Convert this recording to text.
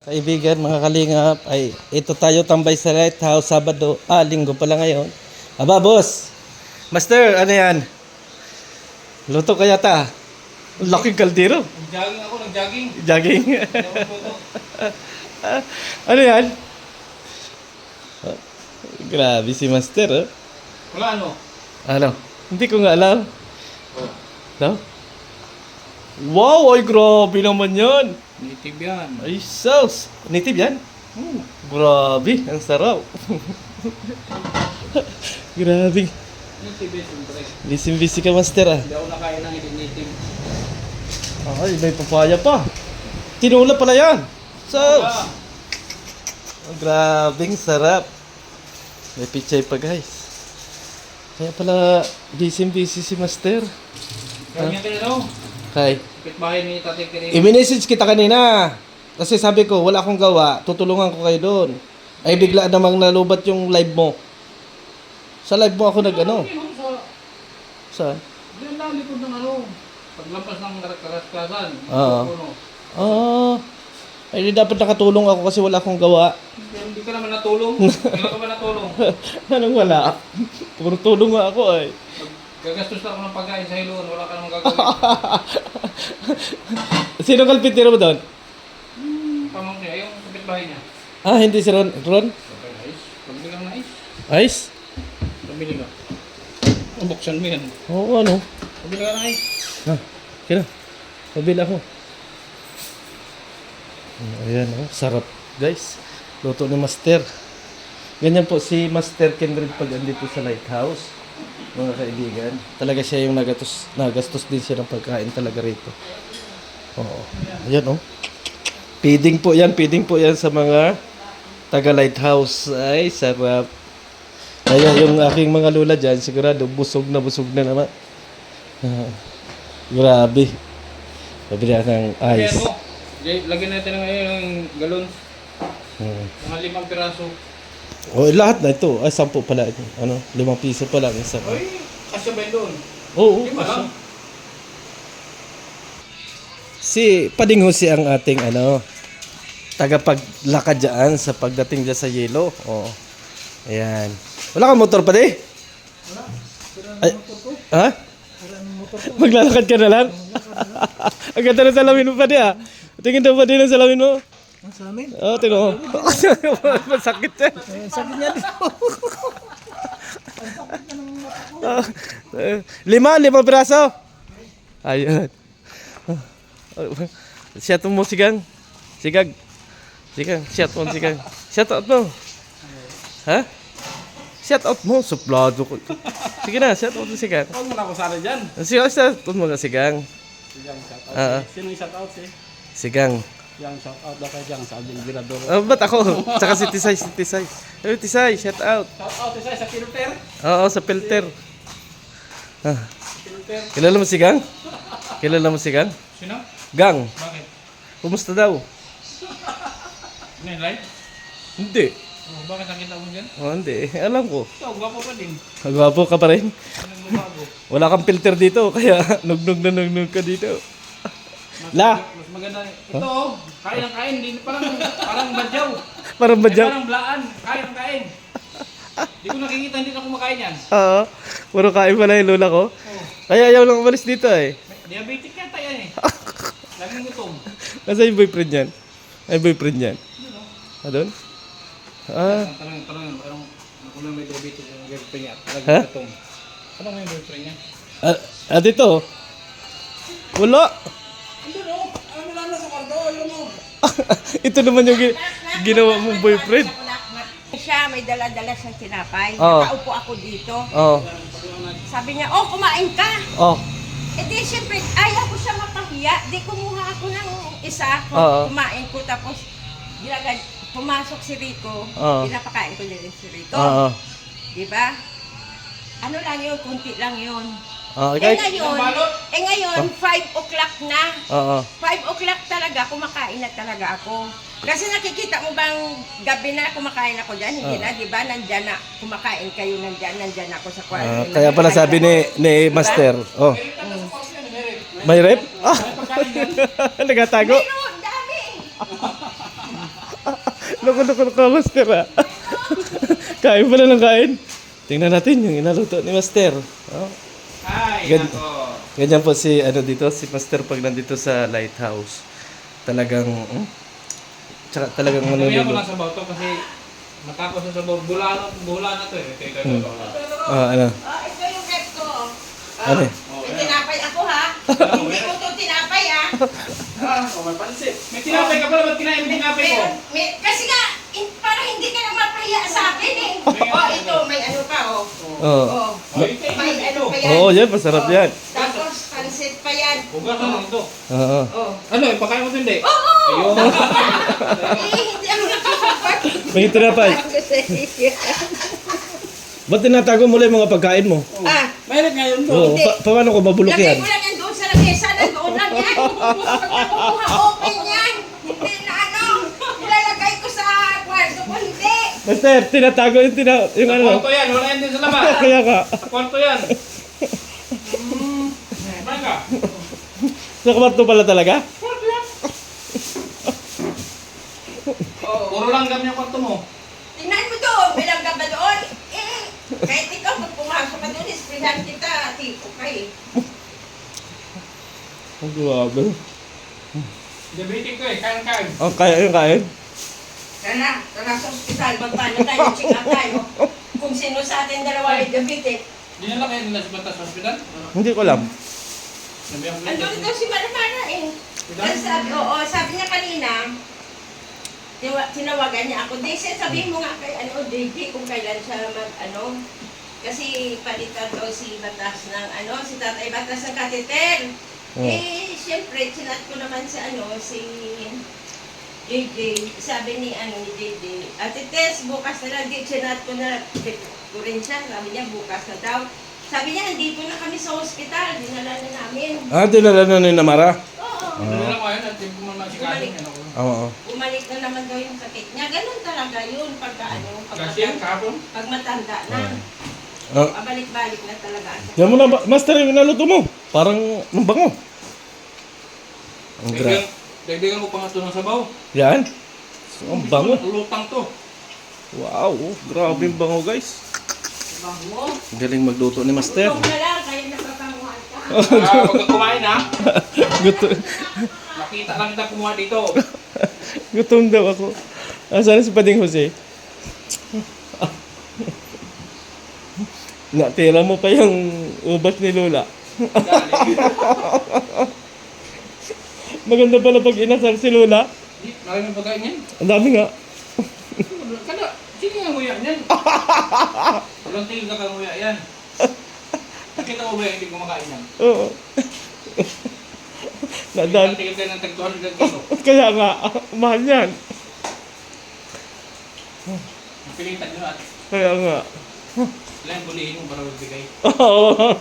kaibigan, mga kalingap, ay ito tayo tambay sa Lighthouse Sabado, linggo pala ngayon. Aba, boss! Master, ano yan? Luto kaya ta? Laking kaldero. Nag-jogging ako, nag-jogging. Jogging. Hindi ako nagluto. Ano yan? Grabe si Master, oh. Wala ano? Ano? Hindi ko nga alam. Oh. No? Wow, ay grabe naman yan. Native yan. Ay, sauce. Native yan? Grabe, ang sarap. Grabe. Native yan, siyempre. Busy ka, Master, ah. Hindi ako nakain ng hindi native. Ay, may papaya pa. Tinula pala yan. Sauce. Oh, grabing sarap. May pichay pa, guys. Kaya pala busy si Master. Ganyan ka na daw. Kay, Kapitbahay ni Tatay Kirin. i-message kita kanina. Kasi sabi ko, wala akong gawa. Tutulungan ko kayo doon. Ay, bigla namang nalubat yung live mo. Sa live mo ako nag-ano. Saan? Diyan lang, likod ng ano. Paglampas ng karas-karasan. Oo. Puno. Ay, di dapat nakatulong ako kasi wala akong gawa. Hindi ka naman natulong. Kailan ka ba natulong? Anong wala? Puro tulong nga ako ay. Gagastos na ako ng pagkain sa Hiluan. Wala ka namang gagawin. Sino kalpitiro mo doon? Pamangkin, ayaw sa kapitbahay niya. Hindi si Ron. Ron? Okay, nice. Pabili kang nice. Ice? Pabili ka. Buksan mo yan. Oo, ano? Pabili ka ng ice. Kira. Pabila ako. Ayan, oh. Sarap, guys. Luto ni Master. Ganyan po si Master Kendrick pag andito sa Lighthouse. Mga kaibigan. Talaga siya yung nagastos din siya ng pagkain talaga rito. Oo. Ayan, oh. Feeding po yan sa mga taga Lighthouse. Ay, sarap. Kaya yung aking mga lula dyan, sigurado busog na naman. Grabe. Pabili ng Ayan ice. mo. Lagyan natin ngayon yung galon. Mga 5 piraso. Lahat na ito. 10 pala. 5 piso pala. Isa. Ay, kasya ba yun doon? Oo. Di ba lang? Si Padinghusi ang ating tagapaglakad dyan sa pagdating dyan sa yelo. Oo. Ayan. Wala kang motor pa di? Wala. Ay, ha? Maglalakad ka na lang? Ang ganda ng salamin mo pa di Tingin daw pa din ang salamin mo. Ang salamin? Oo, tingnan mo. Masakit yan. Sabi niya dito. 5 piraso. Ayun. Shout out mo sigang. Sigang. Shout out mo sigang. Shout out mo. Ha? Shout out mo. Suplado ko. Sige na, shout out mo sigang. Huwag mo na ako sana dyan. Shout out mo ka sigang. Sigang shout out. Sino yung shout out si? Sigang. Yang shout out daw kay Jang sa Abdel Virador. Ba't ako? Tsaka si Tisay. Tisay, shout out. Shout out isa sa filter. Oo, sa filter. Filter. Kilala mo si Gang? Kilala mo si Gang? Sino? Gang, Bakit? kumusta daw? Ano yung live? Hindi. Oh, bakit nakita mo dyan? Hindi. Alam ko. Ikaw, gwapo pa din. Magwapo ka pa rin. Ano yung bago? Wala kang filter dito, kaya nugnog ka dito. La! Mas maganda. Ito, kain ang kain. Hindi, parang badyaw. Parang ba dyan? Parang blaan. Kain ang kain. Hindi ko nakikita, hindi na kumakain yan. Oo. Puro kain pala yung lola ko. Oh, Kaya ayaw lang umalis dito eh. diabetic yata yan eh. Laging gutom. Nasa yung boyfriend yan? Ay, boyfriend yan? Doon? Tanong, ano may diabetes yung girlfriend niya? Ha? Laging gutom. Ano may boyfriend niya? Dito? Wala. Ano no? Ano lang na sa kwarto? Ayun mo. Ito naman yung ginawa mong boyfriend. Siya, may dala-dala siyang tinapay. Oo. Nakaupo ako dito. Oo. Sabi niya, kumain ka. Oh. E di, siyempre, ayaw ko siya mapahiya. Di, kumuha ako ng isa. Oo. Kumain ko, tapos, pumasok si Rico. Oo. Pinapakain ko din si Rico. Oo. Diba? Ano lang yun, kunti lang yun. Okay. Ngayon, 5 o'clock na. Oo. 5 o'clock talaga, kumakain na talaga ako. Kasi nakikita mo bang gabi na kumakain ako dyan? Hindi na, di ba? Nandyan na, kumakain kayo nandyan ako sa kwarto. Kaya pala sabi ni Master. Oh. May rep? Nagatago? Mayroon, dami. Loko, Master ah. Kain pala ng kain. Tingnan natin yung inaluto ni Master. Oh. Ay, Gan- nako. Ganyan po si dito, si Master pag nandito sa lighthouse. Talagang tsaka talagang Gawin mo manulilo. lang sa bato kasi matapos sa sabaw. Bula na to eh. Teka, Ano? Oh, ito yung rep ko. Ano eh? May tinapay ako ha. Hindi ko to tinapay ha. May tinapay ka pala, ba't kinain mo tinapay ko? Kasi nga, parang hindi ka na mapahiya sa akin eh. Oh, ito, may ano pa oh. Oo. Oh, Ay, may ano pa yan. Oo, yan masarap yan. Tapos, pansit pa yan. Hugasan mo ito. Oo. Oh. Ano, ipakain mo ito hindi? Oo! Ayun. Hindi ako nakakapag. May tinapay. Ba't tinatago mo lang yung mga pagkain mo? Ah, Mayroon nga yun Oo, Hindi. paano ko mabulok lagay yan? mo lang yan doon sa lamesa. Nandoon lang yan. Pag open yan. Hindi na ano. Ilalagay ko sa kwarto ko. Hindi. Master, tinatago yung ano. Kwarto yan, wala yan din sa labas. Kaya ka, Kwarto yan. Manga. sa kwarto pala talaga? Kwarto yan. Puro langgam yung kwarto mo. Tingnan mo doon. May langgam ba doon? Kahit ikaw, pag pumasok ka doon, isprihan kita. Tipo ka eh. Ang grabe. Diabetic ko eh, kain-kain. Oh, kaya yung kain? Tara sa ospital. Magpaano tayo? Check up tayo. Kung sino sa atin dalawa ay diabetic. Dinala kayo nila sa Batas Hospital? Hindi ko alam. Sabi ako Andun daw si Maramara eh. Kasi sabi niya kanina, tinawagan niya ako. Daisy, sabihin mo nga kay JJ kung kailan siya kasi palitan daw si Batas ng si Tatay Batas ng kateter. Eh, siyempre, sinat ko naman sa si JJ. Sabi ni JJ, Ate Tess, bukas na lang, sinat ko na ko rin siya. Sabi niya, bukas na daw. Sabi niya, nandito na kami sa ospital, dinala na namin. Ah, dinala na ni Namara? Oo. Dinala ko yun at hindi mo naman si Kaling. Oo. Bumalik na naman daw yung sakit niya. Ganun talaga yun Kasi yan, kahapon. pag matanda na. Ah, Pabalik-balik na talaga. ang sakit. yan mo na, Master, yung naluto mo. Parang mabango. Ang Dagdagan mo pa nga ito ng sabaw. Yan. Ang bango. Lutang to. Wow, grabe yung bango, guys. Bango. Galing magluto ni Master. Ikaw na lang, kaya nakapanguhan ka. Huwag kang kumain ha. Gutom, Nakita lang kita kumuha dito. gutom daw ako. Asan si Pading Jose? Natira mo pa yung ubat ni Lola. Maganda pala pag inasal si Lola. Maraming pagkain yan. Ang dami nga. Kada, sige nga nguya yan. Walang tigil ka kang nguya yan. Nakita mo ba yung hindi kumakain yan? Oo. Nadami. Tigil ka ng tagtuhan ng kilo. Kaya nga, mahal yan. Pilitan nyo at Kaya nga. ilan bulihin mo para magbigay. Oo.